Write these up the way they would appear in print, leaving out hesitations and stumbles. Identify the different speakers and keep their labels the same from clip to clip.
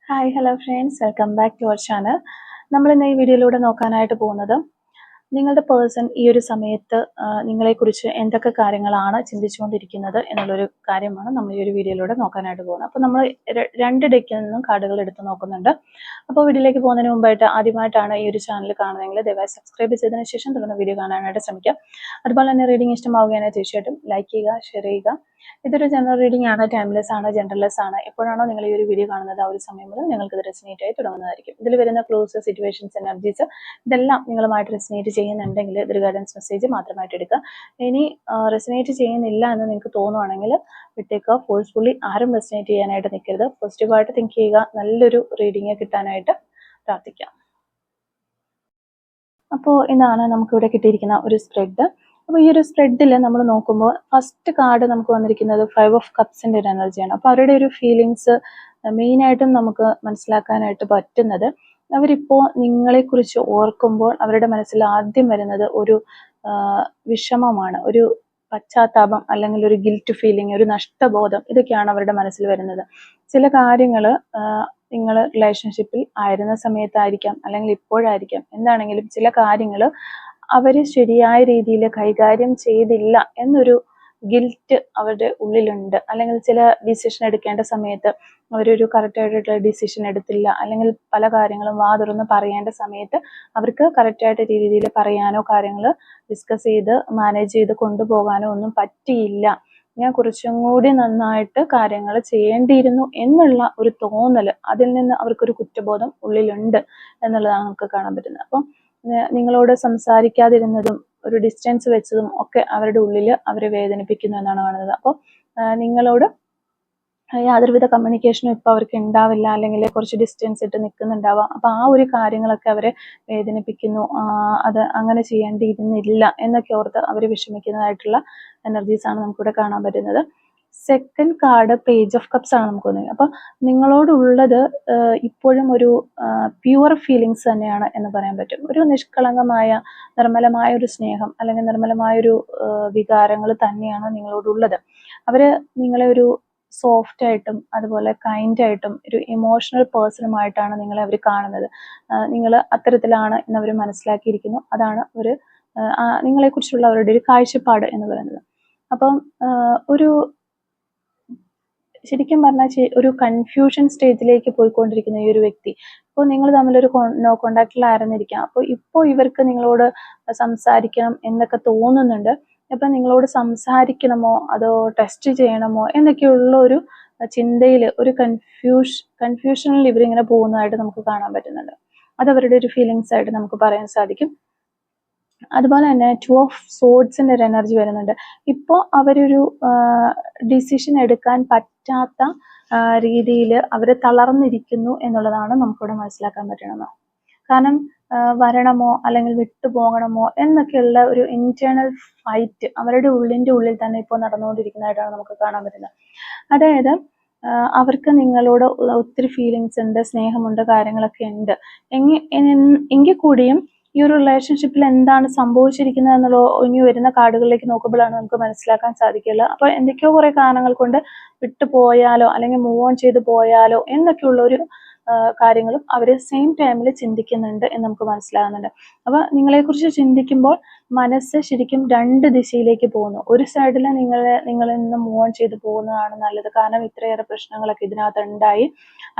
Speaker 1: Hi hello friends, welcome back to our channel. നമ്മൾ ഇന്ന് ഈ വീഡിയോയിലൂടെ നോക്കാനായിട്ട് പോകുന്നത് നിങ്ങളുടെ പേഴ്സൺ ഈ ഒരു സമയത്ത് നിങ്ങളെക്കുറിച്ച് എന്തൊക്കെ കാര്യങ്ങളാണ് ചിന്തിച്ചുകൊണ്ടിരിക്കുന്നത് എന്നുള്ളൊരു കാര്യമാണ് നമ്മൾ ഈ ഒരു വീഡിയോയിലൂടെ നോക്കാനായിട്ട് പോകുന്നത്. അപ്പോൾ നമ്മൾ രണ്ട് ഡെക്കിൽ നിന്നും കാർഡുകൾ എടുത്ത് നോക്കുന്നുണ്ട്. അപ്പോൾ വീഡിയോയിലേക്ക് പോകുന്നതിന് മുമ്പായിട്ട് ആദ്യമായിട്ടാണ് ഈ ഒരു ചാനൽ കാണുന്നതെങ്കിൽ ദയവായി സബ്സ്ക്രൈബ് ചെയ്തതിന് ശേഷം തുടർന്ന് വീഡിയോ കാണാനായിട്ട് ശ്രമിക്കുക. അതുപോലെ തന്നെ റീഡിംഗ് ഇഷ്ടമാവുകയാണെങ്കിൽ തീർച്ചയായിട്ടും ലൈക്ക് ചെയ്യുക, ഷെയർ ചെയ്യുക. ഇതൊരു ജനറൽ റീഡിംഗ് ആണ്, ടൈംലെസ് ആണ്, ജനറൽലെസ് ആണ്. എപ്പോഴാണോ നിങ്ങൾ ഈ ഒരു വീഡിയോ കാണുന്നത് ആ ഒരു സമയം മുതൽ നിങ്ങൾക്ക് ഇത് റെസിനേറ്റ് ആയി തുടങ്ങുന്നതായിരിക്കും. ഇതിൽ വരുന്ന ക്ലോസ്, സിറ്റുവേഷൻസ്, എനർജീസ് ഇതെല്ലാം നിങ്ങളുമായിട്ട് റെസിനേറ്റ് ചെയ്യുന്നുണ്ടെങ്കിൽ ഇതൊരു ഗൈഡൻസ് മെസ്സേജ് മാത്രമായിട്ട് എടുക്കുക. ഇനി റെസിനേറ്റ് ചെയ്യുന്നില്ല എന്ന് നിങ്ങൾക്ക് തോന്നുവാണെങ്കിൽ വിട്ടേക്കുക. ഫോഴ്സ്ഫുള്ളി ആരും റെസിനേറ്റ് ചെയ്യാനായിട്ട് നിൽക്കരുത്. പോസിറ്റീവായിട്ട് തിങ്ക് ചെയ്യുക. നല്ലൊരു റീഡിങ് കിട്ടാനായിട്ട് പ്രാർത്ഥിക്കാം. അപ്പോൾ ഇതാണ് നമുക്കിവിടെ കിട്ടിയിരിക്കുന്ന ഒരു സ്പ്രെഡ്. അപ്പോൾ ഈ ഒരു സ്പ്രെഡിൽ നമ്മൾ നോക്കുമ്പോൾ ഫസ്റ്റ് കാർഡ് നമുക്ക് വന്നിരിക്കുന്നത് 5 ഓഫ് കപ്സിന്റെ ഒരു എനർജിയാണ്. അപ്പോൾ അവരുടെ ഒരു ഫീലിങ്സ് മെയിനായിട്ടും നമുക്ക് മനസ്സിലാക്കാനായിട്ട് പറ്റുന്നത്, അവരിപ്പോൾ നിങ്ങളെക്കുറിച്ച് ഓർക്കുമ്പോൾ അവരുടെ മനസ്സിൽ ആദ്യം വരുന്നത് ഒരു വിഷമമാണ്, ഒരു പശ്ചാത്താപം, അല്ലെങ്കിൽ ഒരു ഗിൽറ്റ് ഫീലിംഗ്, ഒരു നഷ്ടബോധം. ഇതൊക്കെയാണ് അവരുടെ മനസ്സിൽ വരുന്നത്. ചില കാര്യങ്ങൾ നിങ്ങൾ റിലേഷൻഷിപ്പിൽ ആയിരുന്ന സമയത്തായിരിക്കാം, അല്ലെങ്കിൽ ഇപ്പോഴായിരിക്കാം, എന്താണെങ്കിലും ചില കാര്യങ്ങൾ അവർ ശരിയായ രീതിയിൽ കൈകാര്യം ചെയ്തില്ല എന്നൊരു ഗിൽറ്റ് അവരുടെ ഉള്ളിലുണ്ട്. അല്ലെങ്കിൽ ചില ഡിസിഷൻ എടുക്കേണ്ട സമയത്ത് അവരൊരു കറക്റ്റായിട്ടുള്ള ഡിസിഷൻ എടുത്തില്ല, അല്ലെങ്കിൽ പല കാര്യങ്ങളും വാ തുറന്ന് പറയേണ്ട സമയത്ത് അവർക്ക് കറക്റ്റായിട്ട് രീതിയിൽ പറയാനോ കാര്യങ്ങൾ ഡിസ്കസ് ചെയ്ത് മാനേജ് ചെയ്ത് കൊണ്ടുപോകാനോ ഒന്നും പറ്റിയില്ല. ഞാൻ കുറച്ചും കൂടി നന്നായിട്ട് കാര്യങ്ങൾ ചെയ്യേണ്ടിയിരുന്നു എന്നുള്ള ഒരു തോന്നൽ, അതിൽ നിന്ന് അവർക്കൊരു കുറ്റബോധം ഉള്ളിലുണ്ട് എന്നുള്ളതാണ് നമുക്ക് കാണാൻ പറ്റുന്നത്. അപ്പം നിങ്ങളോട് സംസാരിക്കാതിരുന്നതും ഒരു ഡിസ്റ്റൻസ് വെച്ചതും ഒക്കെ അവരുടെ ഉള്ളിൽ അവരെ വേദനിപ്പിക്കുന്നു എന്നാണ് കാണുന്നത്. അപ്പോൾ നിങ്ങളോട് യാതൊരുവിധ കമ്മ്യൂണിക്കേഷനും ഇപ്പോൾ അവർക്ക് ഉണ്ടാവില്ല, അല്ലെങ്കിൽ കുറച്ച് ഡിസ്റ്റൻസ് ഇട്ട് നിൽക്കുന്നുണ്ടാവാം. അപ്പോൾ ആ ഒരു കാര്യങ്ങളൊക്കെ അവരെ വേദനിപ്പിക്കുന്നു. അത് അങ്ങനെ ചെയ്യേണ്ടിയിരുന്നില്ല എന്നൊക്കെ ഓർത്ത് അവർ വിഷമിക്കുന്നതായിട്ടുള്ള എനർജീസാണ് നമുക്കിവിടെ കാണാൻ പറ്റുന്നത്. Second card page of cups ആണ് നമുക്ക് തോന്നുന്നത്. അപ്പോൾ നിങ്ങളോടുള്ളത് ഇപ്പോഴും ഒരു പ്യുവർ ഫീലിങ്സ് തന്നെയാണ് എന്ന് പറയാൻ പറ്റും. ഒരു നിഷ്കളങ്കമായ നിർമ്മലമായ ഒരു സ്നേഹം, അല്ലെങ്കിൽ നിർമ്മലമായൊരു വികാരങ്ങൾ തന്നെയാണ് നിങ്ങളോടുള്ളത്. അവര് നിങ്ങളെ ഒരു സോഫ്റ്റ് ആയിട്ടും അതുപോലെ കൈൻഡ് ആയിട്ടും ഒരു ഇമോഷണൽ പേഴ്സണുമായിട്ടാണ് നിങ്ങളെ അവർ കാണുന്നത്. നിങ്ങൾ അത്തരത്തിലാണ് എന്നവർ മനസ്സിലാക്കിയിരിക്കുന്നു. അതാണ് ഒരു നിങ്ങളെക്കുറിച്ചുള്ള അവരുടെ ഒരു കാഴ്ചപ്പാട് എന്ന് പറയുന്നത്. അപ്പം ഒരു ശരിക്കും പറഞ്ഞാൽ ഒരു കൺഫ്യൂഷൻ സ്റ്റേജിലേക്ക് പോയിക്കൊണ്ടിരിക്കുന്ന ഈ ഒരു വ്യക്തി, ഇപ്പോൾ നിങ്ങൾ തമ്മിലൊരു നോ കോണ്ടാക്റ്റിലായിരുന്നിരിക്കാം. അപ്പോൾ ഇപ്പോൾ ഇവർക്ക് നിങ്ങളോട് സംസാരിക്കണം എന്നൊക്കെ തോന്നുന്നുണ്ട്. അപ്പം നിങ്ങളോട് സംസാരിക്കണമോ അതോ ടെസ്റ്റ് ചെയ്യണമോ എന്നൊക്കെയുള്ള ഒരു ചിന്തയിൽ, ഒരു കൺഫ്യൂഷനിൽ ഇവരിങ്ങനെ പോകുന്നതായിട്ട് നമുക്ക് കാണാൻ പറ്റുന്നുണ്ട്. അത് അവരുടെ ഒരു ഫീലിങ്സ് ആയിട്ട് നമുക്ക് പറയാൻ സാധിക്കും. അതുപോലെ തന്നെ 2 ഓഫ് സോഡ്സിന്റെ ഒരു എനർജി വരുന്നുണ്ട്. ഇപ്പോൾ അവരൊരു ഡിസിഷൻ എടുക്കാൻ പറ്റാത്ത രീതിയിൽ അവർ തളർന്നിരിക്കുന്നു എന്നുള്ളതാണ് നമുക്കിവിടെ മനസ്സിലാക്കാൻ പറ്റണത്. കാരണം വരണമോ അല്ലെങ്കിൽ വിട്ടുപോകണമോ എന്നൊക്കെയുള്ള ഒരു ഇന്റേണൽ ഫൈറ്റ് അവരുടെ ഉള്ളിൽ തന്നെ ഇപ്പോൾ നടന്നുകൊണ്ടിരിക്കുന്നതായിട്ടാണ് നമുക്ക് കാണാൻ പറ്റുന്നത്. അതായത് അവർക്ക് നിങ്ങളോട് ഒത്തിരി ഫീലിങ്സ് ഉണ്ട്, സ്നേഹമുണ്ട്, കാര്യങ്ങളൊക്കെ ഉണ്ട്. എങ്കിൽ കൂടിയും ഈ ഒരു റിലേഷൻഷിപ്പിൽ എന്താണ് സംഭവിച്ചിരിക്കുന്നത് എന്നുള്ള ഇനി വരുന്ന കാർഡുകളിലേക്ക് നോക്കുമ്പോഴാണ് നമുക്ക് മനസ്സിലാക്കാൻ സാധിക്കില്ല. അപ്പോൾ എന്തൊക്കെയോ കുറെ കാരണങ്ങൾ കൊണ്ട് വിട്ടുപോയാലോ അല്ലെങ്കിൽ മൂവ് ഓൺ ചെയ്ത് പോയാലോ എന്നൊക്കെയുള്ള ഒരു കാര്യങ്ങളും അവർ സെയിം ടൈമിൽ ചിന്തിക്കുന്നുണ്ട് എന്ന് നമുക്ക് മനസ്സിലാകുന്നുണ്ട്. അപ്പോൾ നിങ്ങളെക്കുറിച്ച് ചിന്തിക്കുമ്പോൾ മനസ്സ് ശരിക്കും രണ്ട് ദിശയിലേക്ക് പോകുന്നു. ഒരു സൈഡിൽ നിങ്ങളിൽ നിന്ന് മൂവ് ഓൺ ചെയ്ത് പോകുന്നതാണ് നല്ലത്. കാരണം ഇത്രയേറെ പ്രശ്നങ്ങളൊക്കെ ഇതിനകത്ത് ഉണ്ടായി,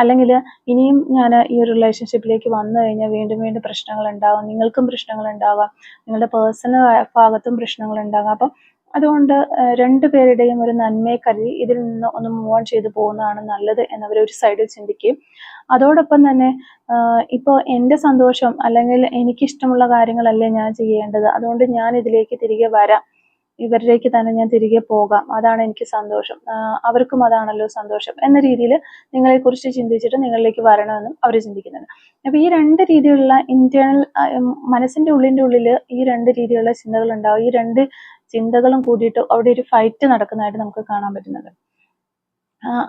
Speaker 1: അല്ലെങ്കിൽ ഇനിയും ഞാൻ ഈ ഒരു റിലേഷൻഷിപ്പിലേക്ക് വന്നു കഴിഞ്ഞാൽ വീണ്ടും വീണ്ടും പ്രശ്നങ്ങൾ ഉണ്ടാകും, നിങ്ങൾക്കും പ്രശ്നങ്ങൾ ഉണ്ടാകാം, നിങ്ങളുടെ പേഴ്സണൽ ഭാഗത്തും പ്രശ്നങ്ങൾ ഉണ്ടാകാം. അപ്പം അതുകൊണ്ട് രണ്ടുപേരുടെയും ഒരു നന്മയെ കരുതി ഇതിൽ നിന്ന് ഒന്ന് മൂവ് ഓൺ ചെയ്ത് പോകുന്നതാണ് നല്ലത് എന്നവർ ഒരു സൈഡിൽ ചിന്തിക്കുകയും, അതോടൊപ്പം തന്നെ ഇപ്പോൾ എൻ്റെ സന്തോഷം അല്ലെങ്കിൽ എനിക്കിഷ്ടമുള്ള കാര്യങ്ങളല്ലേ ഞാൻ ചെയ്യേണ്ടത്, അതുകൊണ്ട് ഞാൻ ഇതിലേക്ക് തിരികെ വരാം, ഇവരിലേക്ക് തന്നെ ഞാൻ തിരികെ പോകാം, അതാണ് എനിക്ക് സന്തോഷം, അവർക്കും അതാണല്ലോ സന്തോഷം എന്ന രീതിയിൽ നിങ്ങളെക്കുറിച്ച് ചിന്തിച്ചിട്ട് നിങ്ങളിലേക്ക് വരണമെന്നും അവർ ചിന്തിക്കുന്നുണ്ട്. അപ്പോൾ ഈ രണ്ട് രീതിയിലുള്ള ഇന്റേണൽ മനസ്സിൻ്റെ ഉള്ളിൽ ഈ രണ്ട് രീതിയിലുള്ള ചിന്തകൾ ഉണ്ടാവും. ഈ രണ്ട് ചിന്തകളും കൂടിയിട്ട് അവിടെ ഒരു ഫൈറ്റ് നടക്കുന്നതായിട്ട് നമുക്ക് കാണാൻ പറ്റുന്നത്.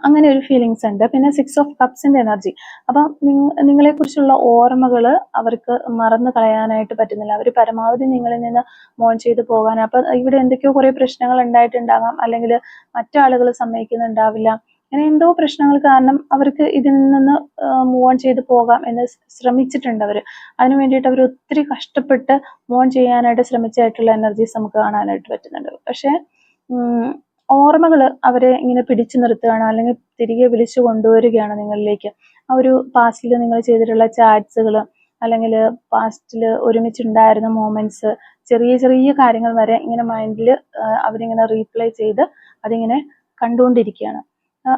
Speaker 1: അങ്ങനെ ഒരു ഫീലിങ്സ് ഉണ്ട്. പിന്നെ 6 ഓഫ് കപ്സിന്റെ എനർജി. അപ്പം നിങ്ങളെക്കുറിച്ചുള്ള ഓർമ്മകൾ അവർക്ക് മറന്നു കളയാനായിട്ട് പറ്റുന്നില്ല. അവർ പരമാവധി നിങ്ങളിൽ നിന്ന് മോൺ ചെയ്ത് പോകാൻ, അപ്പം ഇവിടെ എന്തൊക്കെയോ കുറേ പ്രശ്നങ്ങൾ ഉണ്ടായിട്ടുണ്ടാകാം, അല്ലെങ്കിൽ മറ്റാളുകൾ സമ്മതിക്കുന്നുണ്ടാവില്ല, അങ്ങനെ എന്തോ പ്രശ്നങ്ങൾ കാരണം അവർക്ക് ഇതിൽ നിന്ന് മൂവ് ഓൺ ചെയ്ത് പോകാം എന്ന് ശ്രമിച്ചിട്ടുണ്ട് അവർ. അതിനു വേണ്ടിയിട്ട് അവർ ഒത്തിരി കഷ്ടപ്പെട്ട് മൂവ് ഓൺ ചെയ്യാനായിട്ട് ശ്രമിച്ചായിട്ടുള്ള എനർജീസ് നമുക്ക് കാണാനായിട്ട് പറ്റുന്നുണ്ട്. പക്ഷേ ഓർമ്മകൾ അവരെ ഇങ്ങനെ പിടിച്ചു നിർത്തുകയാണ്, അല്ലെങ്കിൽ തിരികെ വിളിച്ചു കൊണ്ടുവരികയാണ് നിങ്ങളിലേക്ക്. ആ ഒരു പാസ്റ്റിൽ നിങ്ങൾ ചെയ്തിട്ടുള്ള ചാറ്റ്സുകൾ, അല്ലെങ്കിൽ പാസ്റ്റിൽ ഒരുമിച്ചുണ്ടായിരുന്ന മൊമെന്റ്സ്, ചെറിയ ചെറിയ കാര്യങ്ങൾ വരെ ഇങ്ങനെ മൈൻഡിൽ അവരിങ്ങനെ റീപ്ലേ ചെയ്ത് അതിങ്ങനെ കണ്ടുകൊണ്ടിരിക്കുകയാണ്.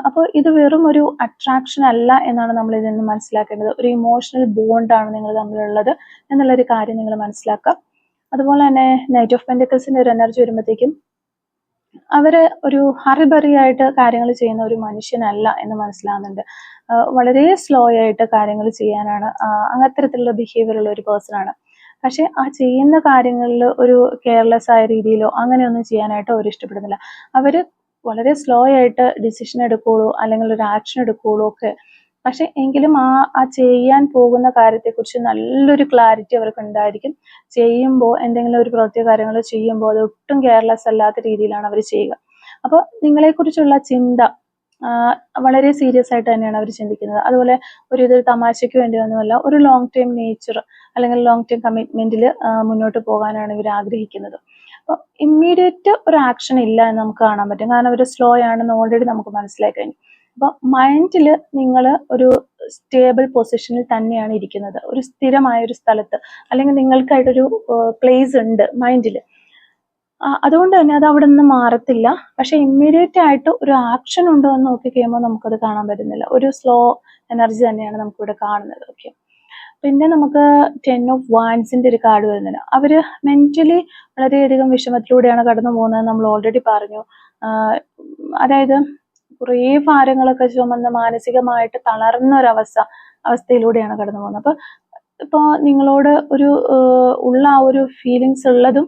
Speaker 1: അപ്പോൾ ഇത് വെറും ഒരു അട്രാക്ഷൻ അല്ല എന്നാണ് നമ്മൾ ഇതിൽ നിന്ന് മനസ്സിലാക്കേണ്ടത്. ഒരു ഇമോഷണൽ ബോണ്ടാണ് നിങ്ങൾ തമ്മിലുള്ളത് എന്നുള്ളൊരു കാര്യം നിങ്ങൾ മനസ്സിലാക്കുക. അതുപോലെ തന്നെ നൈറ്റ് ഓഫ് പെന്റക്കിൾസിന്റെ ഒരു എനർജി വരുമ്പോഴത്തേക്കും അവര് ഒരു ഹറിബറി ആയിട്ട് കാര്യങ്ങൾ ചെയ്യുന്ന ഒരു മനുഷ്യനല്ല എന്ന് മനസ്സിലാകുന്നുണ്ട്. വളരെ സ്ലോ ആയിട്ട് കാര്യങ്ങൾ ചെയ്യാനാണ് അത്തരത്തിലുള്ള ബിഹേവിയർ ഉള്ള ഒരു പേഴ്സൺ ആണ്. പക്ഷെ ആ ചെയ്യുന്ന കാര്യങ്ങളിൽ ഒരു കെയർലെസ് ആയ രീതിയിലോ അങ്ങനെയൊന്നും ചെയ്യാനായിട്ട് അവർ ഇഷ്ടപ്പെടുന്നില്ല. അവര് വളരെ സ്ലോ ആയിട്ട് ഡിസിഷൻ എടുക്കുകയുള്ളൂ, അല്ലെങ്കിൽ ഒരു ആക്ഷൻ എടുക്കുകയുള്ളൂ ഒക്കെ. പക്ഷെ എങ്കിലും ആ ചെയ്യാൻ പോകുന്ന കാര്യത്തെക്കുറിച്ച് നല്ലൊരു ക്ലാരിറ്റി അവർക്ക് ഉണ്ടായിരിക്കും. ചെയ്യുമ്പോൾ എന്തെങ്കിലും ഒരു പ്രവൃത്തി കാര്യങ്ങൾ ചെയ്യുമ്പോൾ അത് ഒട്ടും കെയർലെസ് അല്ലാത്ത രീതിയിലാണ് അവർ ചെയ്യുക. അപ്പോൾ നിങ്ങളെക്കുറിച്ചുള്ള ചിന്ത വളരെ സീരിയസ് ആയിട്ട് തന്നെയാണ് അവർ ചിന്തിക്കുന്നത്. അതുപോലെ ഇതൊരു തമാശയ്ക്ക് വേണ്ടിയൊന്നുമല്ല, ഒരു ലോങ് ടൈം നേച്ചർ അല്ലെങ്കിൽ ലോങ് ടൈം കമ്മിറ്റ്മെന്റിൽ മുന്നോട്ട് പോകാനാണ് ഇവർ ആഗ്രഹിക്കുന്നത്. അപ്പോൾ ഇമ്മീഡിയറ്റ് ഒരു ആക്ഷൻ ഇല്ല എന്ന് നമുക്ക് കാണാൻ പറ്റും, കാരണം അവർ സ്ലോ ആണെന്ന് ഓൾറെഡി നമുക്ക് മനസ്സിലായി കഴിഞ്ഞു. അപ്പോൾ മൈൻഡിൽ നിങ്ങൾ ഒരു സ്റ്റേബിൾ പൊസിഷനിൽ തന്നെയാണ് ഇരിക്കുന്നത്, ഒരു സ്ഥിരമായ ഒരു സ്ഥലത്ത്, അല്ലെങ്കിൽ നിങ്ങൾക്കായിട്ടൊരു പ്ലേസ് ഉണ്ട് മൈൻഡിൽ. അതുകൊണ്ട് തന്നെ അത് അവിടെ നിന്ന് മാറത്തില്ല. പക്ഷെ ഇമ്മീഡിയറ്റ് ആയിട്ട് ഒരു ആക്ഷൻ ഉണ്ടോ എന്ന് നോക്കി കഴിയുമ്പോൾ നമുക്കത് കാണാൻ പറ്റുന്നില്ല. ഒരു സ്ലോ എനർജി തന്നെയാണ് നമുക്കിവിടെ കാണുന്നത്. ഓക്കെ, പിന്നെ നമുക്ക് 10 ഓഫ് വാൻഡ്സിന്റെ ഒരു കാർഡ് വരുന്നുണ്ട്. അവര് മെന്റലി വളരെയധികം വിഷമത്തിലൂടെയാണ് കടന്നു പോകുന്നത്, നമ്മൾ ഓൾറെഡി പറഞ്ഞു. അതായത് കുറേ ഭാരങ്ങളൊക്കെ ചുമന്ന് മാനസികമായിട്ട് തളർന്ന ഒരു അവസ്ഥയിലൂടെയാണ് കടന്നു പോകുന്നത്. അപ്പൊ ഇപ്പോ നിങ്ങളോട് ഉള്ള ആ ഒരു ഫീലിങ്സ് ഉള്ളതും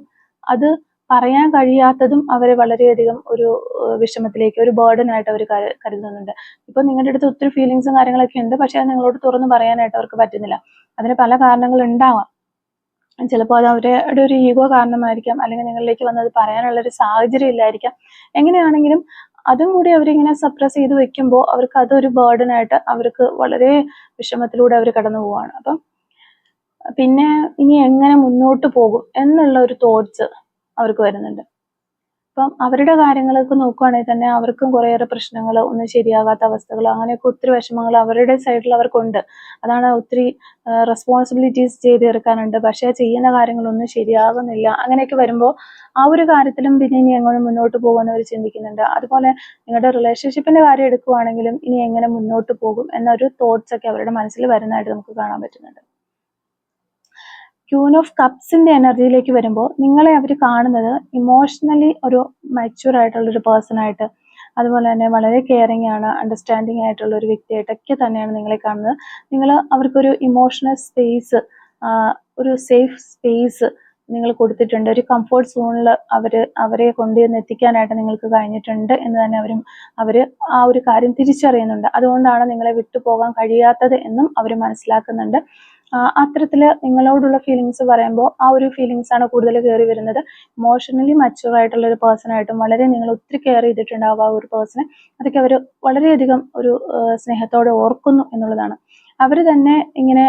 Speaker 1: അത് പറയാൻ കഴിയാത്തതും അവരെ വളരെയധികം ഒരു വിഷമത്തിലേക്ക്, ഒരു ബേർഡൻ ആയിട്ട് അവർ കരുതുന്നുണ്ട്. ഇപ്പൊ നിങ്ങളുടെ അടുത്ത് ഒത്തിരി ഫീലിങ്സും കാര്യങ്ങളൊക്കെ ഉണ്ട്, പക്ഷെ അത് നിങ്ങളോട് തുറന്നു പറയാനായിട്ട് അവർക്ക് പറ്റുന്നില്ല. അതിന് പല കാരണങ്ങൾ ഉണ്ടാവാം. ചിലപ്പോൾ അത് അവരുടെ ഒരു ഈഗോ കാരണമായിരിക്കാം, അല്ലെങ്കിൽ നിങ്ങളിലേക്ക് വന്നത് പറയാനുള്ള ഒരു സാഹചര്യം ഇല്ലായിരിക്കാം. എങ്ങനെയാണെങ്കിലും അതും കൂടി അവരിങ്ങനെ സപ്രസ് ചെയ്ത് വെക്കുമ്പോൾ അവർക്ക് അതൊരു ബേർഡൻ ആയിട്ട് അവർക്ക് വളരെ വിഷമത്തിലൂടെ അവർ കടന്നു പോവാണ്. അപ്പം പിന്നെ ഇനി എങ്ങനെ മുന്നോട്ട് പോകും എന്നുള്ള ഒരു തോട്ട്സ് അവർക്ക് വരുന്നുണ്ട്. അപ്പം അവരുടെ കാര്യങ്ങളൊക്കെ നോക്കുകയാണെങ്കിൽ തന്നെ അവർക്കും കുറേയേറെ പ്രശ്നങ്ങൾ, ഒന്നും ശരിയാകാത്ത അവസ്ഥകൾ, അങ്ങനെയൊക്കെ ഒത്തിരി വിഷമങ്ങൾ അവരുടെ സൈഡിൽ അവർക്കുണ്ട്. അതാണ് ഒത്തിരി റെസ്പോൺസിബിലിറ്റീസ് ചെയ്ത് തീർക്കാനുണ്ട്, പക്ഷേ ചെയ്യുന്ന കാര്യങ്ങളൊന്നും ശരിയാകുന്നില്ല. അങ്ങനെയൊക്കെ വരുമ്പോൾ ആ ഒരു കാര്യത്തിലും പിന്നെ ഇനി എങ്ങനെ മുന്നോട്ട് പോകുമെന്ന് അവർ ചിന്തിക്കുന്നുണ്ട്. അതുപോലെ നിങ്ങളുടെ റിലേഷൻഷിപ്പിന്റെ കാര്യം എടുക്കുകയാണെങ്കിലും ഇനി എങ്ങനെ മുന്നോട്ട് പോകും എന്നൊരു തോട്ട്സ് ഒക്കെ അവരുടെ മനസ്സിൽ വരുന്നതായിട്ട് നമുക്ക് കാണാൻ പറ്റുന്നുണ്ട്. ക്യൂൻ ഓഫ് കപ്സിന്റെ എനർജിയിലേക്ക് വരുമ്പോൾ നിങ്ങളെ അവർ കാണുന്നത് ഇമോഷണലി ഒരു മച്യൂർ ആയിട്ടുള്ള ഒരു പേഴ്സൺ ആയിട്ട്, അതുപോലെ തന്നെ വളരെ കെയറിങ് ആണ്, അണ്ടർസ്റ്റാൻഡിങ് ആയിട്ടുള്ള ഒരു വ്യക്തിയായിട്ടൊക്കെ തന്നെയാണ് നിങ്ങളെ കാണുന്നത്. നിങ്ങൾ അവർക്കൊരു ഇമോഷണൽ സ്പേസ്, ഒരു സേഫ് സ്പേസ് നിങ്ങൾ കൊടുത്തിട്ടുണ്ട്. ഒരു കംഫർട്ട് സോണിൽ അവരെ കൊണ്ടുവന്ന് എത്തിക്കാനായിട്ട് നിങ്ങൾക്ക് കഴിഞ്ഞിട്ടുണ്ട് എന്ന് തന്നെ അവര് ആ ഒരു കാര്യം തിരിച്ചറിയുന്നുണ്ട്. അതുകൊണ്ടാണ് നിങ്ങളെ വിട്ടുപോകാൻ കഴിയാത്തത് എന്നും അവർ മനസ്സിലാക്കുന്നുണ്ട്. അത്തരത്തില് നിങ്ങളോടുള്ള ഫീലിങ്സ് പറയുമ്പോൾ ആ ഒരു ഫീലിങ്സ് ആണ് കൂടുതൽ കയറി വരുന്നത്. ഇമോഷണലി മച്യൂർ ആയിട്ടുള്ള ഒരു പേഴ്സൺ ആയിട്ടും വളരെ നിങ്ങൾ ഒത്തിരി കെയർ ചെയ്തിട്ടുണ്ടാവും ആ ഒരു പേഴ്സണെ. അതൊക്കെ അവർ വളരെയധികം ഒരു സ്നേഹത്തോടെ ഓർക്കുന്നു എന്നുള്ളതാണ്. അവര് തന്നെ ഇങ്ങനെ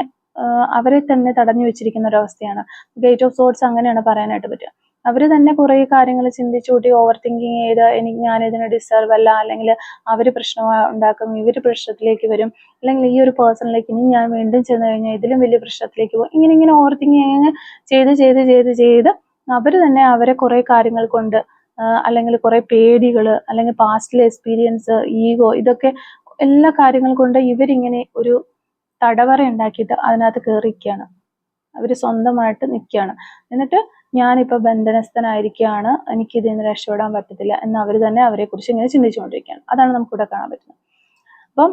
Speaker 1: അവരെ തന്നെ തടഞ്ഞു വെച്ചിരിക്കുന്ന ഒരു അവസ്ഥയാണ്. ഗേറ്റ് ഓഫ് സോർട്സ് അങ്ങനെയാണ് പറയാനായിട്ട് പറ്റുക. അവര് തന്നെ കുറെ കാര്യങ്ങൾ ചിന്തിച്ചുകൂട്ടി ഓവർ തിങ്കിങ് ചെയ്ത് ഞാൻ ഇതിന് ഡിസേർവ് അല്ല, അല്ലെങ്കിൽ അവര് പ്രശ്നം ഉണ്ടാക്കും, ഇവര് പ്രശ്നത്തിലേക്ക് വരും, അല്ലെങ്കിൽ ഈ ഒരു പേഴ്സണിലേക്ക് ഇനി ഞാൻ വീണ്ടും ചെന്ന് കഴിഞ്ഞാൽ ഇതിലും വലിയ പ്രശ്നത്തിലേക്ക് പോകും. ഇങ്ങനെ ഓവർ തിങ്കിങ് ചെയ്ത് അവര് തന്നെ അവരെ കുറെ കാര്യങ്ങൾ കൊണ്ട്, അല്ലെങ്കിൽ കുറെ പേടികള്, അല്ലെങ്കിൽ പാസ്റ്റിലെ എക്സ്പീരിയൻസ്, ഈഗോ, ഇതൊക്കെ എല്ലാ കാര്യങ്ങൾ കൊണ്ട് ഇവരിങ്ങനെ ഒരു തടവറ ഉണ്ടാക്കിയിട്ട് അതിനകത്ത് കയറിയിരിക്കുകയാണ്. അവര് സ്വന്തമായിട്ട് നിൽക്കുകയാണ്. എന്നിട്ട് ഞാനിപ്പോൾ ബന്ധനസ്ഥനായിരിക്കുകയാണ്, എനിക്ക് ഇതിൽ നിന്ന് രക്ഷപ്പെടാൻ പറ്റത്തില്ല എന്ന് അവർ തന്നെ അവരെ കുറിച്ച് ഇങ്ങനെ ചിന്തിച്ചുകൊണ്ടിരിക്കുകയാണ്. അതാണ് നമുക്കിവിടെ കാണാൻ പറ്റുന്നത്. അപ്പം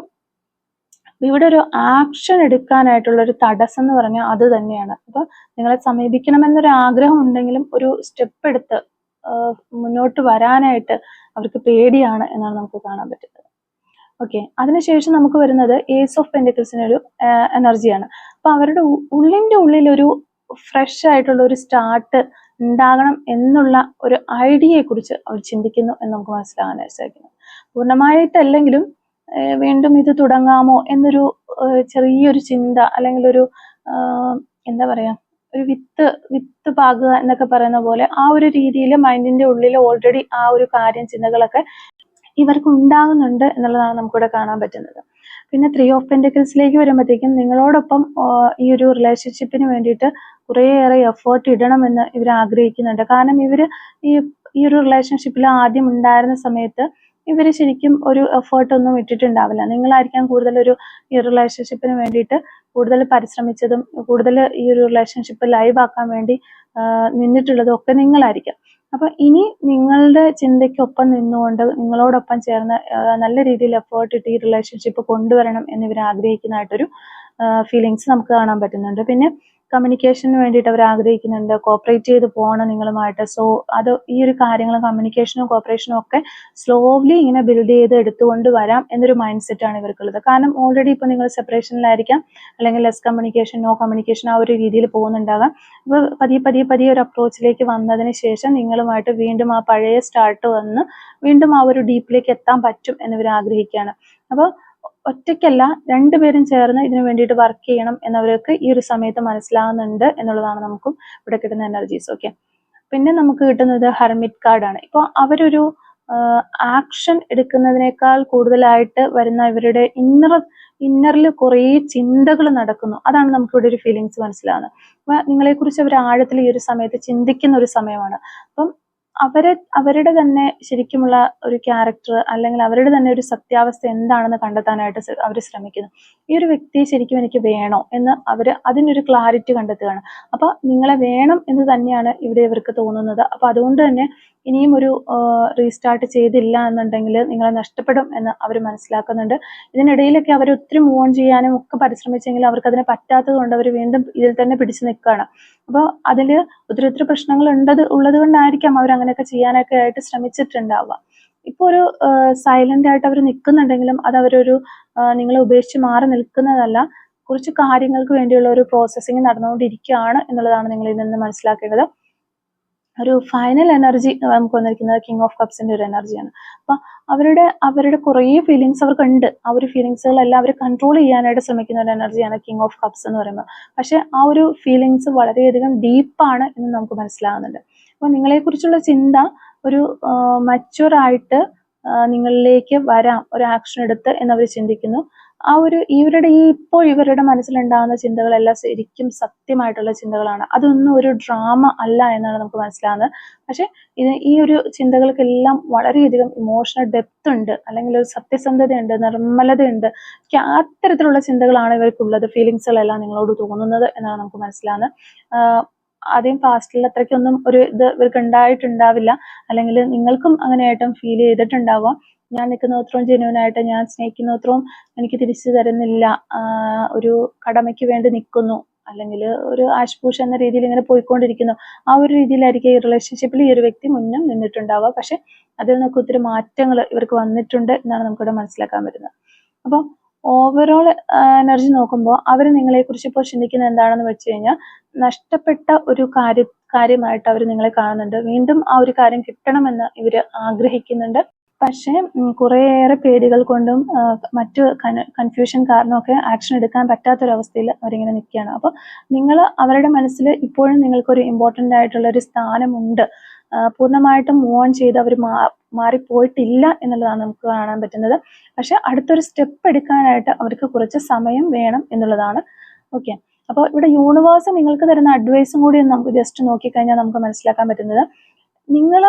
Speaker 1: ഇവിടെ ഒരു ആക്ഷൻ എടുക്കാനായിട്ടുള്ള ഒരു തടസ്സം എന്ന് പറഞ്ഞാൽ അത് തന്നെയാണ്. അപ്പൊ നിങ്ങളെ സമീപിക്കണമെന്നൊരു ആഗ്രഹം ഉണ്ടെങ്കിലും ഒരു സ്റ്റെപ്പ് എടുത്ത് മുന്നോട്ട് വരാനായിട്ട് അവർക്ക് പേടിയാണ് എന്നാണ് നമുക്ക് കാണാൻ പറ്റുന്നത്. ഓക്കെ, അതിനുശേഷം നമുക്ക് വരുന്നത് ഏസ് ഓഫ് പെന്റക്കിൾസിന്റെ ഒരു എനർജിയാണ്. അപ്പൊ അവരുടെ ഉള്ളിന്റെ ഉള്ളിൽ ഒരു ഫ്രഷ് ആയിട്ടുള്ള ഒരു സ്റ്റാർട്ട് ഉണ്ടാകണം എന്നുള്ള ഒരു ഐഡിയയെ കുറിച്ച് അവർ ചിന്തിക്കുന്നു എന്ന് നമുക്ക് മനസ്സിലാകാനായിട്ട് സാധിക്കുന്നു. പൂർണ്ണമായിട്ടല്ലെങ്കിലും വീണ്ടും ഇത് തുടങ്ങാമോ എന്നൊരു ചെറിയൊരു ചിന്ത, അല്ലെങ്കിൽ ഒരു എന്താ പറയാ, ഒരു വിത്ത് പാകുക എന്നൊക്കെ പറയുന്ന പോലെ ആ ഒരു രീതിയിൽ മൈൻഡിന്റെ ഉള്ളിൽ ഓൾറെഡി ആ ഒരു ചിന്തകളൊക്കെ ഇവർക്ക് ഉണ്ടാകുന്നുണ്ട് എന്നുള്ളതാണ് നമുക്കിവിടെ കാണാൻ പറ്റുന്നത്. പിന്നെ 3 ഓഫ് പെന്റിക്കിൾസിലേക്ക് വരുമ്പോഴത്തേക്കും നിങ്ങളോടൊപ്പം ഈ ഒരു റിലേഷൻഷിപ്പിന് വേണ്ടിയിട്ട് കുറേയേറെ എഫേർട്ട് ഇടണമെന്ന് ഇവർ ആഗ്രഹിക്കുന്നുണ്ട്. കാരണം ഇവർ ഈ ഒരു റിലേഷൻഷിപ്പിൽ ആദ്യം ഉണ്ടായിരുന്ന സമയത്ത് ഇവർ ശരിക്കും ഒരു എഫേർട്ട് ഒന്നും ഇട്ടിട്ടുണ്ടാവില്ല. നിങ്ങളായിരിക്കാം കൂടുതൽ ഈ റിലേഷൻഷിപ്പിന് വേണ്ടിയിട്ട് കൂടുതൽ പരിശ്രമിച്ചതും കൂടുതൽ ഈ ഒരു റിലേഷൻഷിപ്പ് ലൈവ് ആക്കാൻ വേണ്ടി നിന്നിട്ടുള്ളതും ഒക്കെ നിങ്ങളായിരിക്കാം. അപ്പൊ ഇനി നിങ്ങളുടെ ചിന്തയ്ക്കൊപ്പം നിന്നുകൊണ്ട് നിങ്ങളോടൊപ്പം ചേർന്ന് നല്ല രീതിയിൽ എഫേർട്ട് ഇട്ട് ഈ റിലേഷൻഷിപ്പ് കൊണ്ടുവരണം എന്നിവർ ആഗ്രഹിക്കുന്നതായിട്ടൊരു ഫീലിങ്സ് നമുക്ക് കാണാൻ പറ്റുന്നുണ്ട്. പിന്നെ കമ്മ്യൂണിക്കേഷന് വേണ്ടിയിട്ട് അവർ ആഗ്രഹിക്കുന്നുണ്ട്, കോപ്പറേറ്റ് ചെയ്ത് പോകണം നിങ്ങളുമായിട്ട്. സോ അത് ഈ ഒരു കാര്യങ്ങളും കമ്മ്യൂണിക്കേഷനും കോപ്പറേഷനും ഒക്കെ സ്ലോലി ഇങ്ങനെ ബിൽഡ് ചെയ്ത് എടുത്തുകൊണ്ട് വരാം എന്നൊരു മൈൻഡ് സെറ്റ് ആണ് ഇവർക്കുള്ളത്. കാരണം ഓൾറെഡി ഇപ്പൊ നിങ്ങൾ സെപ്പറേഷനിലായിരിക്കാം, അല്ലെങ്കിൽ ലെസ് കമ്മ്യൂണിക്കേഷൻ, നോ കമ്മ്യൂണിക്കേഷൻ ആ ഒരു രീതിയിൽ പോകുന്നുണ്ടാകാം. അപ്പോൾ പതിയെ ഒരു അപ്രോച്ചിലേക്ക് വന്നതിന് ശേഷം നിങ്ങളുമായിട്ട് വീണ്ടും ആ പഴയ സ്റ്റാർട്ട് വന്ന് വീണ്ടും ആ ഒരു ഡീപ്പിലേക്ക് എത്താൻ പറ്റും എന്നിവർ ആഗ്രഹിക്കുകയാണ്. അപ്പോൾ ഒറ്റയ്ക്കല്ല, രണ്ടുപേരും ചേർന്ന് ഇതിനു വേണ്ടിയിട്ട് വർക്ക് ചെയ്യണം എന്നവർക്ക് ഈ ഒരു സമയത്ത് മനസ്സിലാകുന്നുണ്ട് എന്നുള്ളതാണ് നമുക്കും ഇവിടെ കിട്ടുന്ന എനർജീസ്. ഓക്കെ, പിന്നെ നമുക്ക് കിട്ടുന്നത് ഹെർമിറ്റ് കാർഡാണ്. ഇപ്പോൾ അവരൊരു ആക്ഷൻ എടുക്കുന്നതിനേക്കാൾ കൂടുതലായിട്ട് വരുന്ന ഇവരുടെ ഇന്നറിൽ കുറേ ചിന്തകൾ നടക്കുന്നു. അതാണ് നമുക്കിവിടെ ഒരു ഫീലിങ്സ് മനസ്സിലാകുന്നത്. അപ്പൊ നിങ്ങളെക്കുറിച്ച് അവർ ആഴത്തിൽ ഈ ഒരു സമയത്ത് ചിന്തിക്കുന്ന ഒരു സമയമാണ്. അപ്പം അവരുടെ തന്നെ ശരിക്കുമുള്ള ഒരു ക്യാരക്ടർ, അല്ലെങ്കിൽ അവരുടെ തന്നെ ഒരു സത്യാവസ്ഥ എന്താണെന്ന് കണ്ടെത്താനായിട്ട് അവർ ശ്രമിക്കുന്നു. ഈ ഒരു വ്യക്തിയെ ശരിക്കും എനിക്ക് വേണോ എന്ന് അതിനൊരു ക്ലാരിറ്റി കണ്ടെത്തുകയാണ്. അപ്പൊ നിങ്ങളെ വേണം എന്ന് തന്നെയാണ് ഇവിടെ ഇവർക്ക് തോന്നുന്നത്. അപ്പൊ അതുകൊണ്ട് തന്നെ ഇനിയും ഒരു റീസ്റ്റാർട്ട് ചെയ്തില്ല എന്നുണ്ടെങ്കിൽ നിങ്ങളെ നഷ്ടപ്പെടും എന്ന് അവർ മനസ്സിലാക്കുന്നുണ്ട്. ഇതിനിടയിലൊക്കെ അവർ ഒത്തിരി മൂവ് ഓൺ ചെയ്യാനും ഒക്കെ പരിശ്രമിച്ചെങ്കിലും അവർക്ക് അതിന് പറ്റാത്തത് കൊണ്ട് അവർ വീണ്ടും ഇതിൽ തന്നെ പിടിച്ചു നിൽക്കുകയാണ്. അപ്പോൾ അതിൽ ഒത്തിരി പ്രശ്നങ്ങൾ ഉള്ളത് കൊണ്ടായിരിക്കാം അവർ അങ്ങനെയൊക്കെ ചെയ്യാനൊക്കെ ആയിട്ട് ശ്രമിച്ചിട്ടുണ്ടാവുക. ഇപ്പൊ ഒരു സൈലന്റ് ആയിട്ട് അവർ നിൽക്കുന്നുണ്ടെങ്കിലും അത് അവരൊരു നിങ്ങളെ ഉപേക്ഷിച്ച് മാറി നിൽക്കുന്നതല്ല, കുറച്ച് കാര്യങ്ങൾക്ക് വേണ്ടിയുള്ള ഒരു പ്രോസസ്സിങ് നടന്നുകൊണ്ടിരിക്കുകയാണ് എന്നുള്ളതാണ് നിങ്ങൾ ഇതിൽ നിന്ന് മനസ്സിലാക്കേണ്ടത്. ഒരു ഫൈനൽ എനർജി നമുക്ക് വന്നിരിക്കുന്നത് കിങ് ഓഫ് കപ്സിന്റെ ഒരു എനർജിയാണ്. അപ്പൊ അവരുടെ കുറേ ഫീലിങ്സ് അവർക്കുണ്ട്. ആ ഒരു ഫീലിങ്സുകളെല്ലാം അവർ കൺട്രോൾ ചെയ്യാനായിട്ട് ശ്രമിക്കുന്ന ഒരു എനർജിയാണ് കിങ് ഓഫ് കപ്സ് എന്ന് പറയുമ്പോൾ. പക്ഷെ ആ ഒരു ഫീലിങ്സ് വളരെയധികം ഡീപ്പാണ് എന്ന് നമുക്ക് മനസ്സിലാകുന്നുണ്ട്. അപ്പൊ നിങ്ങളെക്കുറിച്ചുള്ള ചിന്ത ഒരു മച്യൂർ ആയിട്ട് നിങ്ങളിലേക്ക് വരാം, ഒരു ആക്ഷൻ എടുത്ത് എന്നവർ ചിന്തിക്കുന്നു. ഇവരുടെ മനസ്സിലുണ്ടാകുന്ന ചിന്തകളെല്ലാം ശരിക്കും സത്യമായിട്ടുള്ള ചിന്തകളാണ്. അതൊന്നും ഒരു ഡ്രാമ അല്ല എന്നാണ് നമുക്ക് മനസ്സിലാകുന്നത്. പക്ഷെ ഈ ഒരു ചിന്തകൾക്കെല്ലാം വളരെയധികം ഇമോഷണൽ ഡെപ്ത് ഉണ്ട്, അല്ലെങ്കിൽ ഒരു സത്യസന്ധതയുണ്ട്, നിർമ്മലതയുണ്ട്. അത്തരത്തിലുള്ള ചിന്തകളാണ് ഇവർക്കുള്ളത്. ഫീലിങ്സുകളെല്ലാം നിങ്ങളോട് തോന്നുന്നത് എന്നാണ് നമുക്ക് മനസ്സിലാകുന്നത്. ആദ്യം പാസ്റ്റിൽ അത്രയ്ക്കൊന്നും ഒരു ഇത് ഇവർക്ക് ഉണ്ടായിട്ടുണ്ടാവില്ല, അല്ലെങ്കിൽ നിങ്ങൾക്കും അങ്ങനെയായിട്ടും ഫീൽ ചെയ്തിട്ടുണ്ടാവാം. ഞാൻ നിൽക്കുന്നത്രയും ജെന്യൂൻ ആയിട്ട്, ഞാൻ സ്നേഹിക്കുന്നത്രയും എനിക്ക് തിരിച്ചു തരുന്നില്ല, ഒരു കടമയ്ക്ക് വേണ്ടി നിൽക്കുന്നു, അല്ലെങ്കിൽ ഒരു ആഷ്പൂഷ് എന്ന രീതിയിൽ ഇങ്ങനെ പോയിക്കൊണ്ടിരിക്കുന്നു. ആ ഒരു രീതിയിലായിരിക്കും ഈ റിലേഷൻഷിപ്പിൽ ഈ ഒരു വ്യക്തി മുന്നും നിന്നിട്ടുണ്ടാവുക. പക്ഷെ അതിൽ നിന്നൊക്കെ ഒത്തിരി മാറ്റങ്ങൾ ഇവർക്ക് വന്നിട്ടുണ്ട് എന്നാണ് നമുക്കിവിടെ മനസ്സിലാക്കാൻ പറ്റുന്നത്. അപ്പോൾ ഓവറോൾ എനർജി നോക്കുമ്പോൾ അവർ നിങ്ങളെക്കുറിച്ച് ഇപ്പോൾ ചിന്തിക്കുന്നത് എന്താണെന്ന് വെച്ച് കഴിഞ്ഞാൽ, നഷ്ടപ്പെട്ട ഒരു കാര്യമായിട്ട് അവർ നിങ്ങളെ കാണുന്നുണ്ട്. വീണ്ടും ആ ഒരു കാര്യം കിട്ടണമെന്ന് ഇവർ ആഗ്രഹിക്കുന്നുണ്ട്. പക്ഷെ കുറേയേറെ പേടികൾ കൊണ്ടും മറ്റു കൺഫ്യൂഷൻ കാരണമൊക്കെ ആക്ഷൻ എടുക്കാൻ പറ്റാത്തൊരവസ്ഥയിൽ അവരിങ്ങനെ നിൽക്കുകയാണ്. അപ്പോൾ നിങ്ങൾ അവരുടെ മനസ്സിൽ ഇപ്പോഴും നിങ്ങൾക്കൊരു ഇമ്പോർട്ടൻ്റ് ആയിട്ടുള്ള ഒരു സ്ഥാനമുണ്ട്. പൂർണ്ണമായിട്ടും മൂവ് ഓൺ ചെയ്ത് അവർ മാറിപ്പോയിട്ടില്ല എന്നുള്ളതാണ് നമുക്ക് കാണാൻ പറ്റുന്നത്. പക്ഷെ അടുത്തൊരു സ്റ്റെപ്പ് എടുക്കാനായിട്ട് അവർക്ക് കുറച്ച് സമയം വേണം എന്നുള്ളതാണ്. ഓക്കെ, അപ്പോൾ ഇവിടെ യൂണിവേഴ്സ് നിങ്ങൾക്ക് തരുന്ന അഡ്വൈസും കൂടി നമുക്ക് ജസ്റ്റ് നോക്കിക്കഴിഞ്ഞാൽ നമുക്ക് മനസ്സിലാക്കാൻ പറ്റുന്നത്, നിങ്ങൾ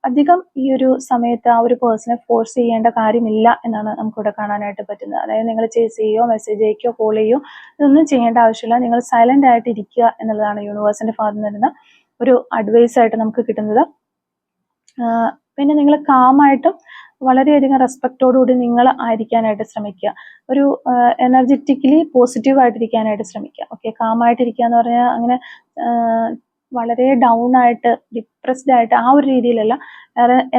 Speaker 1: അധികം ഈ ഒരു സമയത്ത് ആ ഒരു പേഴ്സണെ ഫോഴ്സ് ചെയ്യേണ്ട കാര്യമില്ല എന്നാണ് നമുക്കിവിടെ കാണാനായിട്ട് പറ്റുന്നത്. അതായത് നിങ്ങൾ ചേസ് ചെയ്യോ മെസ്സേജ് അയക്കോ കോൾ ചെയ്യോ ഇതൊന്നും ചെയ്യേണ്ട ആവശ്യമില്ല. നിങ്ങൾ സൈലന്റ് ആയിട്ട് ഇരിക്കുക എന്നുള്ളതാണ് യൂണിവേഴ്സിന്റെ ഭാഗത്ത് നിന്ന് ഒരു അഡ്വൈസ് ആയിട്ട് നമുക്ക് കിട്ടുന്നത്. പിന്നെ നിങ്ങൾ കാമായിട്ടും വളരെയധികം റെസ്പെക്റ്റോടുകൂടി നിങ്ങൾ ആയിരിക്കാനായിട്ട് ശ്രമിക്കുക. ഒരു എനർജറ്റിക്കലി പോസിറ്റീവ് ആയിട്ടിരിക്കാനായിട്ട് ശ്രമിക്കുക. ഓക്കെ, കാമായിട്ടിരിക്കുക എന്ന് പറഞ്ഞാൽ അങ്ങനെ വളരെ ഡൗൺ ആയിട്ട് ഡിപ്രസ്ഡ് ആയിട്ട് ആ ഒരു രീതിയിലല്ല,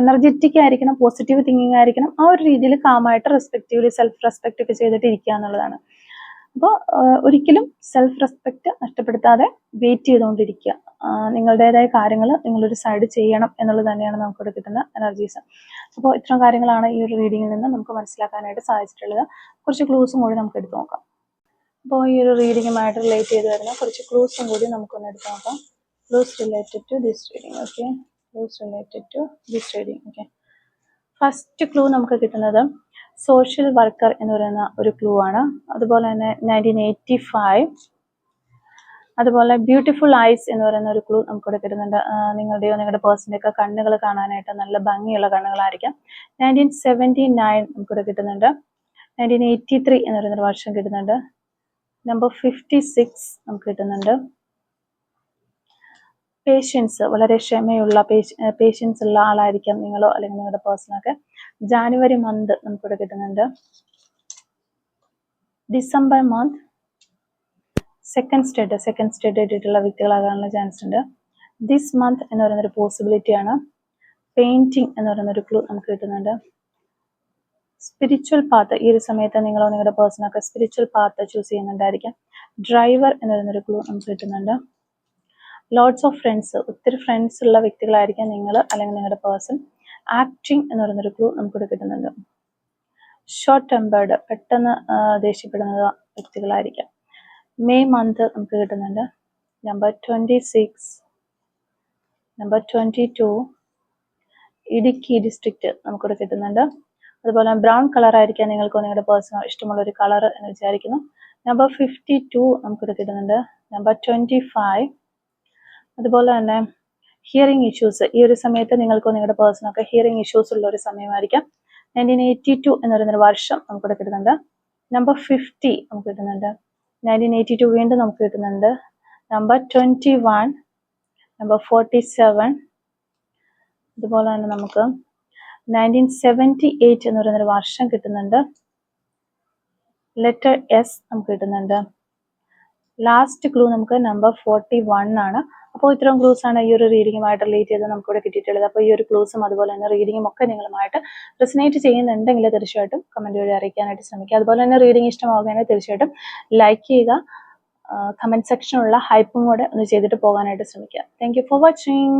Speaker 1: എനർജറ്റിക് ആയിരിക്കണം, പോസിറ്റീവ് തിങ്കിങ് ആയിരിക്കണം. ആ ഒരു രീതിയിൽ കാമായിട്ട് റെസ്പെക്റ്റീവ്ലി സെൽഫ് റെസ്പെക്റ്റ് ഒക്കെ ചെയ്തിട്ട് ഇരിക്കുക എന്നുള്ളതാണ്. അപ്പോൾ ഒരിക്കലും സെൽഫ് റെസ്പെക്റ്റ് നഷ്ടപ്പെടുത്താതെ വെയിറ്റ് ചെയ്തുകൊണ്ടിരിക്കുക. നിങ്ങളുടേതായ കാര്യങ്ങൾ നിങ്ങളൊരു സൈഡ് ചെയ്യണം എന്നുള്ളത് തന്നെയാണ് നമുക്കിവിടെ കിട്ടുന്ന എനർജീസ്. അപ്പോൾ ഇത്തരം കാര്യങ്ങളാണ് ഈ ഒരു റീഡിങ്ങിൽ നിന്ന് നമുക്ക് മനസ്സിലാക്കാനായിട്ട് സാധിച്ചിട്ടുള്ളത്. കുറച്ച് ക്ലൂസും കൂടി നമുക്ക് എടുത്തു നോക്കാം. അപ്പോൾ ഈ ഒരു റീഡിങ്ങുമായിട്ട് റിലേറ്റ് ചെയ്ത് വരുന്ന കുറച്ച് ക്ലൂസും കൂടി നമുക്കൊന്ന് എടുത്തു നോക്കാം. Clues related to this reading. Okay, clues related to this reading. Okay, first clue നമുക്ക് കിട്ടുന്നത് സോഷ്യൽ വർക്കർ എന്ന് പറയുന്ന ഒരു ക്ലൂ ആണ്. അതുപോലെ തന്നെ 1985, അതുപോലെ ബ്യൂട്ടിഫുൾ ഐസ് എന്ന് പറയുന്ന ഒരു ക്ലൂ നമുക്കിവിടെ കിട്ടുന്നുണ്ട്. നിങ്ങളുടെയോ നിങ്ങളുടെ പേഴ്സൻ്റെ ഒക്കെ കണ്ണുകൾ കാണാനായിട്ട് നല്ല ഭംഗിയുള്ള കണ്ണുകളായിരിക്കാം. 1979 നമുക്കിവിടെ കിട്ടുന്നുണ്ട്. 1983 എന്ന് പറയുന്നൊരു വർഷം കിട്ടുന്നുണ്ട്. നമ്പർ 56 നമുക്ക് കിട്ടുന്നുണ്ട്. പേഷ്യൻസ്, വളരെ ക്ഷമയുള്ള പേഷ്യൻസ് ഉള്ള ആളായിരിക്കാം നിങ്ങളോ അല്ലെങ്കിൽ നിങ്ങളുടെ പേഴ്സണൊക്കെ. ജാനുവരി മന്ത് നമുക്കിവിടെ കിട്ടുന്നുണ്ട്. ഡിസംബർ മന്ത് സെക്കൻഡ് സ്റ്റേഡ് ആയിട്ടുള്ള വ്യക്തികളാകാനുള്ള ചാൻസ് ഉണ്ട്. ദിസ് മന്ത് എന്ന് പറയുന്നൊരു പോസിബിലിറ്റിയാണ്. പെയിന്റിങ് എന്ന് പറയുന്നൊരു ക്ലൂ നമുക്ക് കിട്ടുന്നുണ്ട്. സ്പിരിച്വൽ പാത്ത്, ഈ ഒരു സമയത്ത് നിങ്ങളോ നിങ്ങളുടെ പേഴ്സണൊക്കെ സ്പിരിച്വൽ പാത്ത് ചൂസ് ചെയ്യുന്നുണ്ടായിരിക്കാം. ഡ്രൈവർ എന്ന് പറയുന്നൊരു ക്ലൂ നമുക്ക് കിട്ടുന്നുണ്ട്. ലോട്ട്സ് ഓഫ് ഫ്രണ്ട്സ്, ഒത്തിരി ഫ്രണ്ട്സ് ഉള്ള വ്യക്തികളായിരിക്കാം നിങ്ങൾ അല്ലെങ്കിൽ നിങ്ങളുടെ പേഴ്സൺ. ആക്ടിങ് എന്ന് പറയുന്നൊരു ക്ലൂ നമുക്കിവിടെ കിട്ടുന്നുണ്ട്. ഷോർട്ട് ടെമ്പേർഡ്, പെട്ടെന്ന് ദേഷ്യപ്പെടുന്ന വ്യക്തികളായിരിക്കാം. മെയ് മന്ത് നമുക്ക് കിട്ടുന്നുണ്ട്. നമ്പർ 26, നമ്പർ 22, ഇടുക്കി ഡിസ്ട്രിക്റ്റ് നമുക്കിവിടെ കിട്ടുന്നുണ്ട്. അതുപോലെ ബ്രൗൺ കളർ ആയിരിക്കാം നിങ്ങൾക്കോ നിങ്ങളുടെ പേഴ്സണോ ഇഷ്ടമുള്ള ഒരു കളർ എന്ന് വിചാരിക്കുന്നു. നമ്പർ 52 നമുക്കിവിടെ കിട്ടുന്നുണ്ട്. നമ്പർ 25, അതുപോലെ തന്നെ ഹിയറിംഗ് ഇഷ്യൂസ്, ഈ ഒരു സമയത്ത് നിങ്ങൾക്കോ നിങ്ങളുടെ പേഴ്സണൊക്കെ ഹിയറിംഗ് ഇഷ്യൂസ് ഉള്ള ഒരു സമയമായിരിക്കാം. 1982 എന്ന് പറയുന്നൊരു വർഷം നമുക്കിവിടെ കിട്ടുന്നുണ്ട്. നമ്പർ 50 നമുക്ക് കിട്ടുന്നുണ്ട്. 1982 വീണ്ടും നമുക്ക് കിട്ടുന്നുണ്ട്. നമ്പർ 21, നമ്പർ 47, അതുപോലെ തന്നെ നമുക്ക് 1978 എന്ന് പറയുന്നൊരു വർഷം കിട്ടുന്നുണ്ട്. ലെറ്റർ എസ് നമുക്ക് കിട്ടുന്നുണ്ട്. ലാസ്റ്റ് ക്ലൂ നമുക്ക് നമ്പർ 41 ആണ്. അപ്പോൾ ഇത്തരം ക്ലൂസ് ആണ് ഈ ഒരു റീഡിങ്ങുമായിട്ട് റിലേറ്റ് ചെയ്ത് നമുക്കിവിടെ കിട്ടിയിട്ടുള്ളത്. അപ്പോൾ ഈ ഒരു ക്ലൂസും അതുപോലെ തന്നെ റീഡിങ്ങും ഒക്കെ നിങ്ങളുമായിട്ട് റെസനേറ്റ് ചെയ്യുന്നുണ്ടെങ്കിൽ തീർച്ചയായിട്ടും കമൻറ്റ് വഴി അറിയിക്കാനായിട്ട് ശ്രമിക്കുക. അതുപോലെ തന്നെ റീഡിംഗ് ഇഷ്ടമാവുകയാണെങ്കിൽ തീർച്ചയായിട്ടും ലൈക്ക് ചെയ്യുക. കമൻറ്റ് സെക്ഷനിലുള്ള ഹൈപ്പും കൂടെ ഒന്ന് ചെയ്തിട്ട് പോകാനായിട്ട് ശ്രമിക്കുക. Thank you for watching.